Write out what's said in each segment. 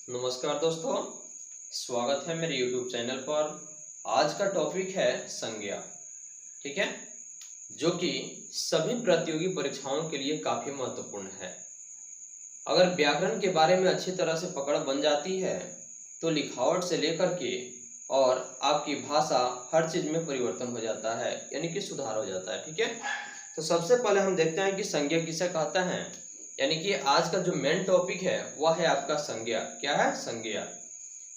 नमस्कार दोस्तों, स्वागत है मेरे YouTube चैनल पर। आज का टॉपिक है संज्ञा। ठीक है, जो कि सभी प्रतियोगी परीक्षाओं के लिए काफी महत्वपूर्ण है। अगर व्याकरण के बारे में अच्छी तरह से पकड़ बन जाती है तो लिखावट से लेकर के और आपकी भाषा हर चीज में परिवर्तन हो जाता है, यानी कि सुधार हो जाता है। ठीक है, तो सबसे पहले हम देखते हैं कि संज्ञा किसे कहते हैं। यानी कि आज का जो मेन टॉपिक है वह है आपका संज्ञा। क्या है? संज्ञा।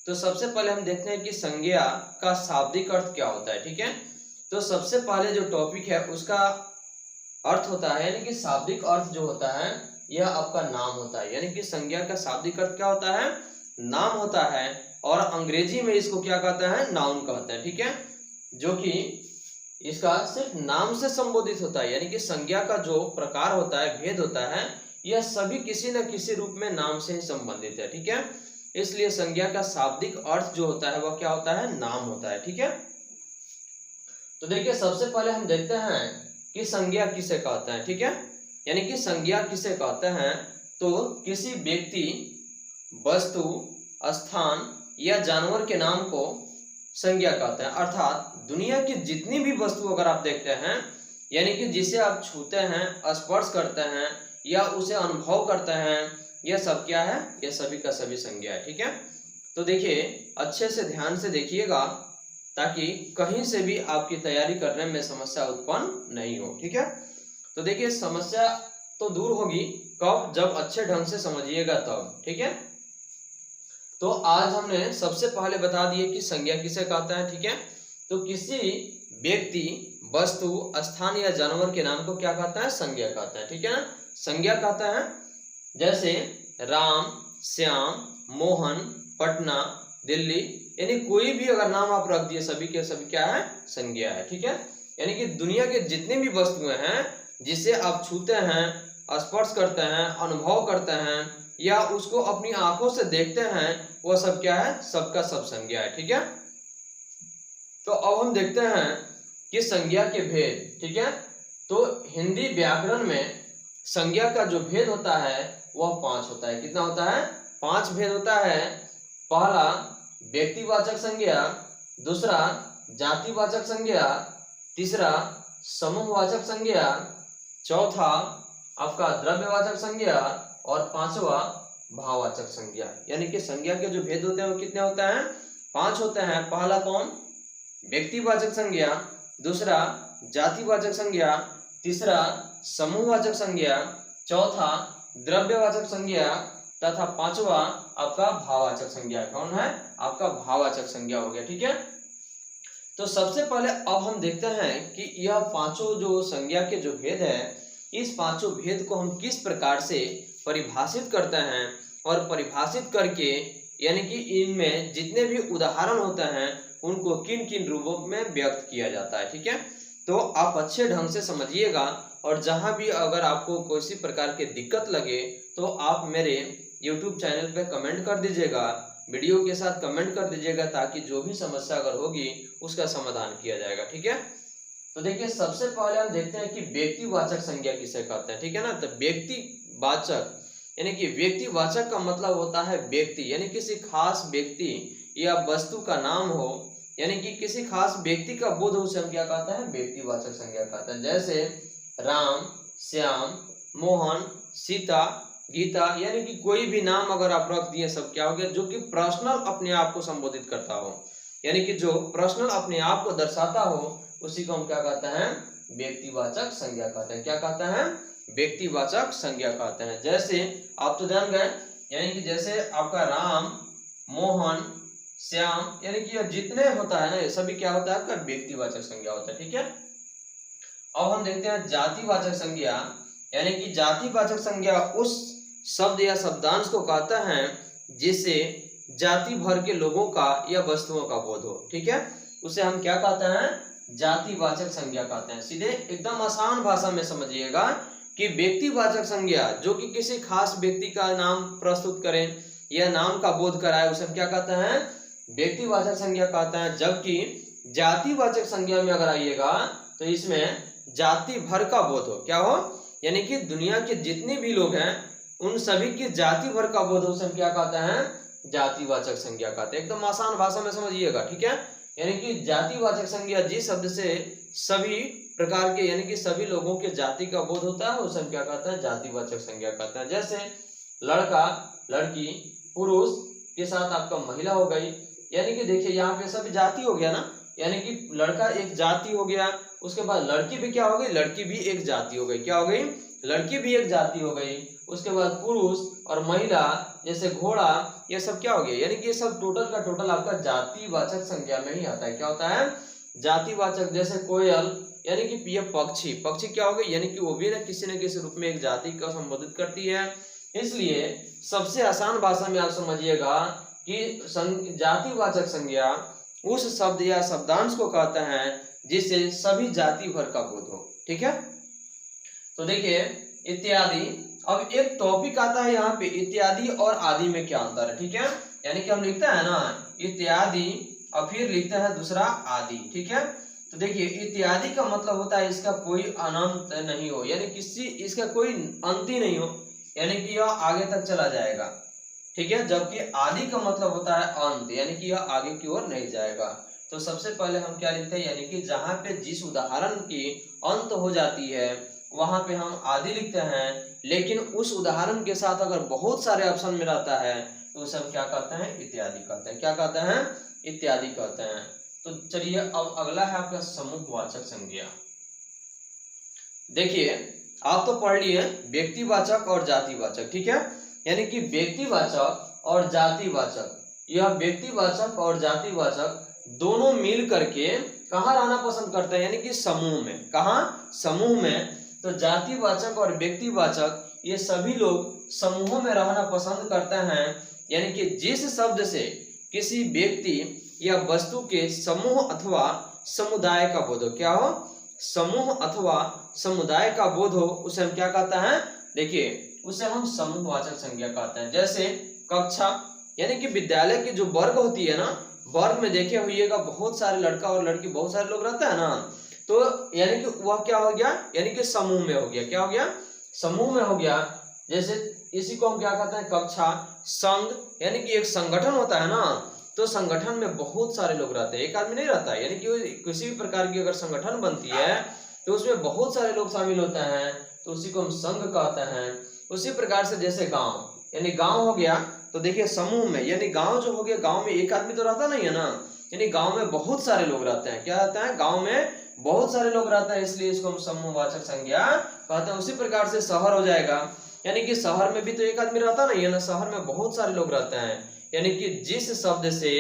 तो सबसे पहले हम देखते हैं कि संज्ञा का शाब्दिक अर्थ क्या होता है। ठीक है, तो सबसे पहले जो टॉपिक है उसका अर्थ होता है, यानी कि शाब्दिक अर्थ जो होता है यह आपका नाम होता है। यानी कि संज्ञा का शाब्दिक अर्थ क्या होता है? नाम होता है, और अंग्रेजी में इसको क्या कहते हैं? नाउन कहते हैं। ठीक है, जो कि इसका सिर्फ नाम से संबोधित होता है। यानी कि संज्ञा का जो प्रकार होता है, भेद होता है, यह सभी किसी न किसी रूप में नाम से ही संबंधित है। ठीक है, इसलिए संज्ञा का शाब्दिक अर्थ जो होता है वह क्या होता है? नाम होता है। ठीक है, तो देखिए सबसे पहले हम देखते हैं कि संज्ञा किसे कहते हैं। ठीक है, यानी कि संज्ञा किसे कहते हैं? तो किसी व्यक्ति, वस्तु, स्थान या जानवर के नाम को संज्ञा कहते हैं। अर्थात दुनिया की जितनी भी वस्तु अगर आप देखते हैं, यानी कि जिसे आप छूते हैं, स्पर्श करते हैं या उसे अनुभव करते हैं, यह सब क्या है? यह सभी का सभी संज्ञा है। ठीक है, तो देखिए अच्छे से ध्यान से देखिएगा ताकि कहीं से भी आपकी तैयारी करने में समस्या उत्पन्न नहीं हो। ठीक है, तो देखिए समस्या तो दूर होगी कब? जब अच्छे ढंग से समझिएगा तब। ठीक है, तो आज हमने सबसे पहले बता दिए कि संज्ञा किसे कहता है। ठीक है, तो किसी व्यक्ति, वस्तु, स्थान या जानवर के नाम को क्या कहता है? संज्ञा कहता है। ठीक है ना, संज्ञा कहता है। जैसे राम, श्याम, मोहन, पटना, दिल्ली, यानी कोई भी अगर नाम आप रख दिए, सभी के सभी क्या है? संज्ञा है। ठीक है, यानी कि दुनिया के जितनी भी वस्तुएं हैं जिसे आप छूते हैं, स्पर्श करते हैं, अनुभव करते हैं या उसको अपनी आंखों से देखते हैं, वो सब क्या है? सबका सब संज्ञा है। ठीक है, तो अब हम देखते हैं कि संज्ञा के भेद। ठीक है, तो हिंदी व्याकरण में संज्ञा का जो भेद होता है वह 5 होता है। कितना होता है? 5 भेद होता है। पहला व्यक्तिवाचक संज्ञा, दूसरा जातिवाचक संज्ञा, तीसरा समूहवाचक संज्ञा, चौथा आपका द्रव्यवाचक संज्ञा और पांचवा भाववाचक संज्ञा। यानी कि संज्ञा के जो भेद होते हैं वो कितने होते हैं? 5 होते हैं। पहला कौन? व्यक्तिवाचक संज्ञा, दूसरा जातिवाचक संज्ञा, तीसरा समूहवाचक संज्ञा, चौथा द्रव्यवाचक संज्ञा तथा पांचवा आपका भाववाचक संज्ञा। कौन है? आपका भाववाचक संज्ञा हो गया। ठीक है, तो सबसे पहले अब हम देखते हैं कि यह पांचों जो संज्ञा के जो भेद है, इस पांचों भेद को हम किस प्रकार से परिभाषित करते हैं और परिभाषित करके यानी कि इनमें जितने भी उदाहरण होते हैं उनको किन किन रूपों में व्यक्त किया जाता है। ठीक है, तो आप अच्छे ढंग से समझिएगा, और जहां भी अगर आपको किसी प्रकार की दिक्कत लगे तो आप मेरे YouTube चैनल पे कमेंट कर दीजिएगा, वीडियो के साथ कमेंट कर दीजिएगा, ताकि जो भी समस्या अगर होगी उसका समाधान किया जाएगा। ठीक है, तो देखिए सबसे पहले हम देखते हैं कि व्यक्तिवाचक संज्ञा किसे कहते हैं। ठीक है ना, तो व्यक्तिवाचक यानी कि व्यक्तिवाचक का मतलब होता है व्यक्ति, यानी किसी खास व्यक्ति या वस्तु का नाम हो, यानी कि किसी खास व्यक्ति का बोध हो, उसे हम क्या कहते हैं? व्यक्तिवाचक संज्ञा कहते हैं। जैसे राम, श्याम, मोहन, सीता, गीता, यानी कि कोई भी नाम अगर आप रख दिए सब क्या हो गया? जो कि पर्सनल अपने आप को संबोधित करता हो, यानी कि जो पर्सनल अपने आप को दर्शाता हो, उसी को हम क्या कहते हैं? व्यक्तिवाचक संज्ञा कहते हैं। क्या कहते हैं? व्यक्तिवाचक संज्ञा कहते हैं। जैसे आप तो जान गए, यानी कि जैसे आपका राम, मोहन, श्याम, यानी कि जितने होता है ना ये सभी क्या होता है? आपका व्यक्तिवाचक संज्ञा होता है। ठीक है, अब हम देखते हैं जातिवाचक संज्ञा। यानी कि जातिवाचक संज्ञा उस शब्द या शब्दांश को कहता है जिसे जाति भर के लोगों का या वस्तुओं का बोध हो। ठीक है, उसे हम क्या कहते हैं? जातिवाचक संज्ञा कहते हैं। सीधे एकदम आसान भाषा में समझिएगा कि व्यक्तिवाचक संज्ञा जो कि किसी खास व्यक्ति का नाम प्रस्तुत करें या नाम का बोध कराए, उसे हम क्या कहते हैं? व्यक्तिवाचक संज्ञा कहते हैं। जबकि जातिवाचक संज्ञा में अगर आइएगा तो इसमें जाति भर का बोध हो। क्या हो? यानी कि दुनिया के जितने भी लोग हैं उन सभी की जाति भर का बोध उसे हम क्या कहते हैं? जातिवाचक संज्ञा कहते हैं। एकदम आसान भाषा में समझिएगा, ठीक है। यानी कि जातिवाचक संज्ञा जिस शब्द से सभी प्रकार के यानी कि सभी लोगों के जाति का बोध होता है उसे हम क्या कहते हैं, जातिवाचक संज्ञा कहते हैं। जैसे लड़का, लड़की, पुरुष के साथ आपका महिला हो गई, यानी कि देखिए यहाँ पे सभी जाति हो गया ना, यानी कि लड़का एक जाति हो गया, उसके बाद लड़की भी क्या हो गई, लड़की भी एक जाति हो गई, क्या हो गई, लड़की भी एक जाति हो गई। उसके बाद पुरुष और महिला जैसे घोड़ा, ये सब क्या हो गया, यानी कि ये सब टोटल का टोटल आपका जातिवाचक संज्ञा में ही आता है। क्या होता है, जातिवाचक। जैसे कोयल, यानी कि ये पक्षी, पक्षी क्या हो गई, यानी कि वो भी ना किसी रूप में एक जाति को संबोधित करती है। इसलिए सबसे आसान भाषा में आप समझिएगा कि जातिवाचक संज्ञा उस शब्द या शब्दांश को कहते हैं जिससे सभी जाति भर का बोध हो, ठीक है। तो देखिए इत्यादि, अब एक टॉपिक आता है यहाँ पे, इत्यादि और आदि में क्या अंतर है, ठीक है। यानी कि हम लिखते हैं ना इत्यादि और फिर लिखते हैं दूसरा आदि, ठीक है। तो देखिए इत्यादि का मतलब होता है इसका कोई अनंत नहीं हो, यानी इसका कोई अंत ही नहीं हो, यानी कि यह आगे तक चला जाएगा, ठीक है। जबकि आदि का मतलब होता है अंत, यानी कि यह आगे की ओर नहीं जाएगा। तो सबसे पहले हम क्या लिखते हैं, यानी कि जहां पे जिस उदाहरण की अंत हो जाती है वहां पे हम आदि लिखते हैं, लेकिन उस उदाहरण के साथ अगर बहुत सारे ऑप्शन में रहता है तो उसे हम क्या कहते हैं, इत्यादि कहते हैं। क्या कहते हैं, इत्यादि कहते हैं। तो चलिए अब अगला है आपका समूहवाचक संज्ञा। देखिए आप तो पढ़ लिए व्यक्तिवाचक और जातिवाचक, ठीक है। यानी कि व्यक्तिवाचक और जातिवाचक, यह व्यक्तिवाचक और जातिवाचक दोनों मिल करके कहाँ रहना पसंद करते हैं, यानी कि समूह में। कहाँ, समूह में। तो जातिवाचक और व्यक्तिवाचक ये सभी लोग समूहों में रहना पसंद करते हैं, यानी कि जिस शब्द से किसी व्यक्ति या वस्तु के समूह अथवा समुदाय का बोध हो, क्या हो, समूह अथवा समुदाय का बोध हो, उसे हम क्या कहते हैं, देखिए उसे हम समूहवाचक संज्ञा कहते हैं। जैसे कक्षा, यानी कि विद्यालय की जो वर्ग होती है ना, वर्ग में देखे होइएगा बहुत सारे लड़का और लड़की, बहुत सारे लोग रहते हैं ना, तो यानी कि वह क्या हो गया, यानी कि समूह में हो गया। क्या हो गया, समूह में हो गया। जैसे इसी को हम क्या कहते हैं, कक्षा। संघ, यानी कि एक संगठन होता है ना, तो संगठन में बहुत सारे लोग रहते हैं, एक आदमी नहीं रहता है, यानी कि किसी भी प्रकार की अगर संगठन बनती है तो उसमें बहुत सारे लोग शामिल होते हैं, तो उसी को हम संघ कहते हैं। उसी प्रकार से जैसे गांव, यानी गांव हो गया, तो देखिए समूह में, यानी गांव जो हो गया, गांव में एक आदमी तो रहता नहीं है ना, यानी गांव में बहुत सारे लोग रहते हैं। क्या रहता है, गांव में बहुत सारे लोग रहते हैं, इसलिए इसको हम समूहवाचक संज्ञा कहते हैं। उसी प्रकार से शहर हो जाएगा, यानी कि शहर में भी तो एक आदमी रहता नहीं है ना, शहर में बहुत सारे लोग रहते हैं, यानी कि जिस शब्द से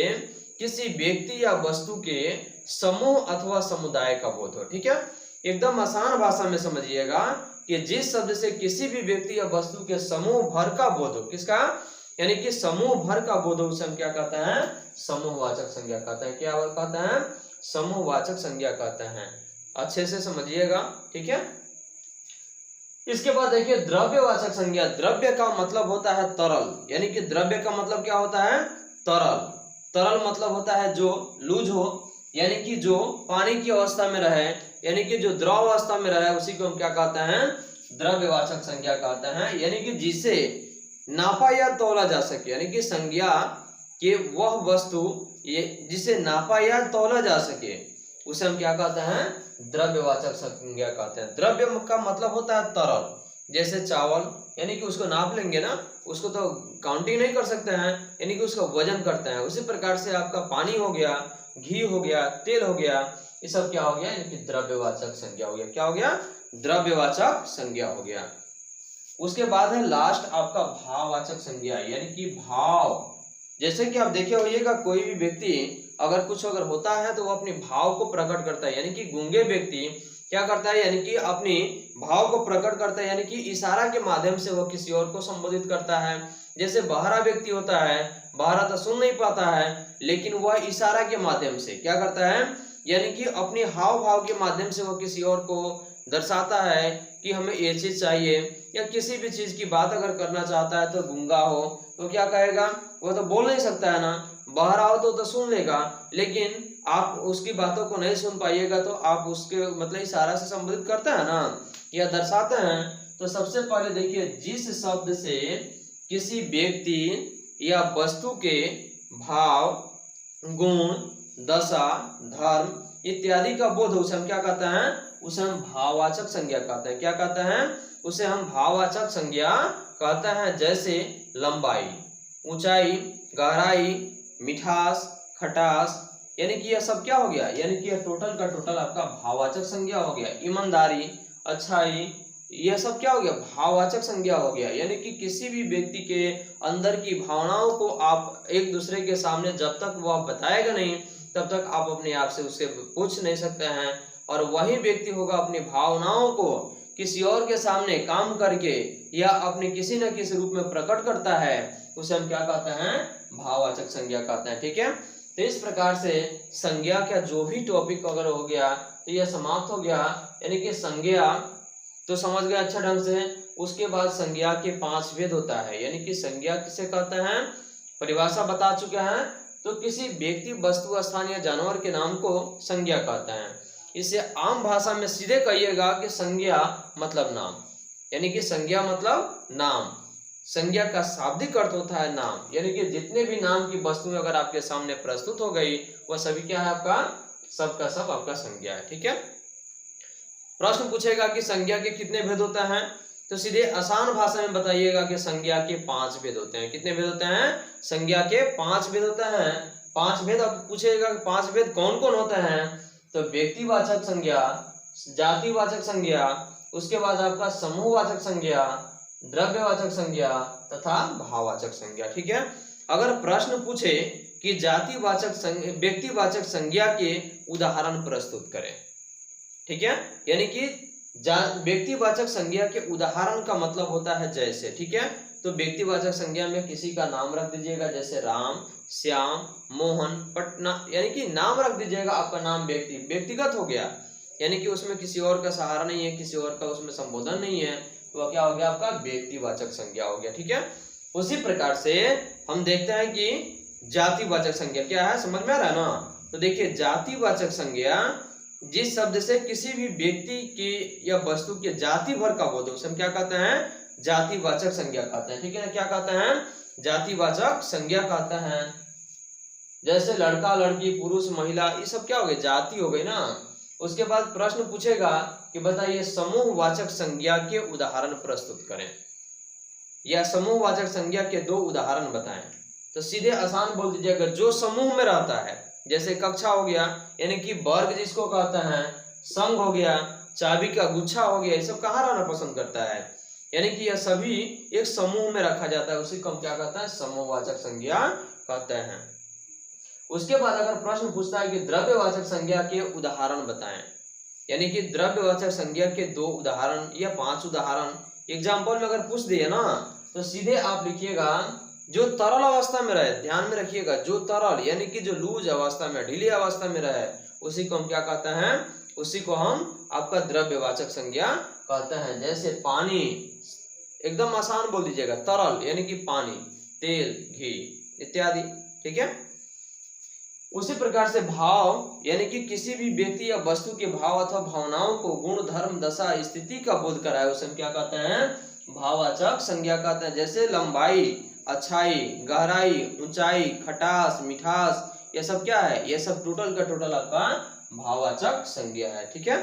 किसी व्यक्ति या वस्तु के समूह अथवा समुदाय का बोध हो, ठीक है। एकदम आसान भाषा में समझिएगा कि जिस शब्द से किसी भी व्यक्ति या वस्तु के समूह भर का बोध हो, किसका, यानी कि समूह भर का बोध हो, उसे हम क्या कहते हैं, समूहवाचक संज्ञा कहते हैं। क्या कहते हैं, समूहवाचक संज्ञा कहते हैं। अच्छे से समझिएगा, ठीक है। इसके बाद देखिए द्रव्यवाचक संज्ञा। द्रव्य का मतलब होता है तरल, यानी कि द्रव्य का मतलब क्या होता है, तरल। तरल मतलब होता है जो लूज हो, यानी कि जो पानी की अवस्था में रहे, यानी कि जो द्रव अवस्था में रहे, उसी को हम क्या कहते हैं, द्रव्यवाचक संज्ञा कहते हैं। यानी कि जिसे नापा या तौला जा सके, यानी कि संज्ञा कि वह वस्तु जिसे नापा या तौला जा सके, उसे हम क्या कहते हैं, द्रव्यवाचक संज्ञा कहते हैं। द्रव्य का मतलब होता है तरल। जैसे चावल, यानी कि उसको नाप लेंगे ना, उसको तो काउंटिंग नहीं कर सकते हैं, यानी कि उसका वजन करते हैं। उसी प्रकार से आपका पानी हो गया, घी हो गया, तेल हो गया, ये सब क्या हो गया, यानी कि द्रव्यवाचक संज्ञा हो गया। क्या हो गया, द्रव्यवाचक संज्ञा हो गया। उसके बाद है लास्ट आपका भाववाचक संज्ञा, यानी कि भाव। जैसे कि आप देखे होइएगा कोई भी व्यक्ति अगर होता है तो वो अपने भाव को प्रकट करता है, यानी कि गूंगे व्यक्ति क्या करता है, यानी कि अपनी भाव को प्रकट करता है, यानी कि इशारा के माध्यम से वह किसी और को संबोधित करता है। जैसे बहरा व्यक्ति होता है, बहरा तो सुन नहीं पाता है, लेकिन वह इशारा के माध्यम से क्या करता है, यानी कि अपने हाव भाव के माध्यम से वह किसी और को दर्शाता है कि हमें ये चीज चाहिए, या किसी भी चीज की बात अगर करना चाहता है तो गूंगा हो तो क्या कहेगा, वो तो बोल नहीं सकता है ना, बहरा हो तो सुन लेगा, लेकिन आप उसकी बातों को नहीं सुन पाइएगा तो आप उसके मतलब इशारा से संबोधित करते हैं ना, या दर्शाते हैं। तो सबसे पहले देखिए जिस शब्द से किसी व्यक्ति या वस्तु के भाव, गुण, दशा, धर्म इत्यादि का बोध उसे हम क्या कहते हैं? उसे हम भाववाचक संज्ञा कहते हैं। क्या कहते हैं? उसे हम भाववाचक संज्ञा कहते हैं। जैसे लंबाई, ऊंचाई, गहराई, मिठास, खटास, यानी कि यह सब क्या हो गया? यानी कि यह टोटल का टोटल आपका भाववाचक संज्ञा हो गया। ईमानदारी, अच्छाई, यह सब क्या हो गया? भाववाचक संज्ञा हो गया। यानी कि किसी भी व्यक्ति के अंदर की भावनाओं को आप एक दूसरे के सामने जब तक वो आप बताएगा नहीं तब तक आप अपने आप से उससे पूछ नहीं सकते हैं। और वही व्यक्ति होगा अपनी भावनाओं को किसी और के सामने काम करके या अपने किसी न किसी रूप में प्रकट करता है, उसे हम क्या कहते हैं? भाववाचक संज्ञा कहते हैं। ठीक है, तो इस प्रकार से संज्ञा का जो भी टॉपिक वगैरह हो गया तो यह समाप्त हो गया। यानी कि संज्ञा तो समझ गए अच्छा ढंग से। उसके बाद संज्ञा के 5 भेद होता है। यानी कि संज्ञा किसे कहते हैं? परिभाषा बता चुके हैं। तो किसी व्यक्ति, वस्तु, स्थान या जानवर के नाम को संज्ञा कहते हैं। इसे आम भाषा में सीधे कहिएगा कि संज्ञा मतलब नाम। यानी कि संज्ञा मतलब नाम। संज्ञा का शाब्दिक अर्थ होता है नाम। यानी कि जितने भी नाम की वस्तुएं अगर आपके सामने प्रस्तुत हो गई वह सभी क्या है? आपका सबका सब आपका संज्ञा है। ठीक है, प्रश्न पूछेगा कि संज्ञा के कितने भेद होते हैं, तो सीधे आसान भाषा में बताइएगा कि संज्ञा के 5 भेद होते हैं। कितने भेद होते हैं? संज्ञा के 5 भेद होते हैं। 5 भेद आप पूछेगा कि 5 भेद कौन कौन होते हैं? तो व्यक्तिवाचक संज्ञा, जातिवाचक संज्ञा, उसके बाद आपका समूहवाचक संज्ञा, द्रव्यवाचक संज्ञा तथा भाववाचक संज्ञा। ठीक है, अगर प्रश्न पूछे कि व्यक्तिवाचक संज्ञा के उदाहरण प्रस्तुत करें। ठीक है, यानी कि व्यक्तिवाचक संज्ञा के उदाहरण का मतलब होता है जैसे। ठीक है, तो व्यक्तिवाचक संज्ञा में किसी का नाम रख दीजिएगा, जैसे राम, श्याम, मोहन, पटना, यानी कि नाम रख दीजिएगा। आपका नाम व्यक्तिगत हो गया, यानी कि उसमें किसी और का सहारा नहीं है, किसी और का उसमें संबोधन नहीं है, तो क्या हो गया? आपका व्यक्तिवाचक संज्ञा हो गया। ठीक है, उसी प्रकार से हम देखते हैं कि जातिवाचक संज्ञा क्या है, समझ में आ रहा है ना? तो देखिए, जातिवाचक संज्ञा जिस शब्द से किसी भी व्यक्ति की या वस्तु के जाति भर का बोध उसे हम क्या कहते हैं? जातिवाचक संज्ञा कहते हैं। ठीक है ना, क्या कहते हैं? जातिवाचक संज्ञा कहते हैं। जैसे लड़का, लड़की, पुरुष, महिला, ये सब क्या हो गए? जाति हो गई ना। उसके बाद प्रश्न पूछेगा कि बताइए समूहवाचक संज्ञा के उदाहरण प्रस्तुत करें, या समूहवाचक संज्ञा के 2 उदाहरण बताएं। तो सीधे आसान बोल दीजिएगा, जो समूह में रहता है। जैसे कक्षा हो गया, यानी कि वर्ग जिसको कहते हैं, संघ हो गया, चाबी का गुच्छा हो गया, ये सब कहाँ रहना पसंद करता है? यानी कि यह सभी एक समूह में रखा जाता है, उसी को हम क्या कहते हैं? समूहवाचक संज्ञा कहते हैं। उसके बाद अगर प्रश्न पूछता है कि द्रव्यवाचक संज्ञा के उदाहरण बताएं, यानी कि द्रव्यवाचक संज्ञा के 2 उदाहरण या 5 उदाहरण एग्जाम्पल में अगर पूछ दिए ना, तो सीधे आप लिखिएगा जो तरल अवस्था में रहे। ध्यान में रखिएगा, जो तरल यानी कि जो लूज अवस्था में, ढीली अवस्था में रहे, उसी को हम क्या कहते हैं? उसी को हम आपका द्रव्यवाचक संज्ञा कहते हैं। जैसे पानी, एकदम आसान बोल दीजिएगा, तरल यानी कि पानी, तेल, घी इत्यादि। ठीक है, उसी प्रकार से भाव, यानी कि किसी भी व्यक्ति या वस्तु के भाव अथवा भावनाओं को, गुण, धर्म, दशा, स्थिति का बोध कराए, उसे हम क्या कहते हैं? भाववाचक संज्ञा कहते हैं। जैसे लंबाई, अच्छाई, गहराई, ऊंचाई, खटास, मिठास, ये सब क्या है? ये सब टोटल का टोटल आपका भाववाचक संज्ञा है। ठीक है।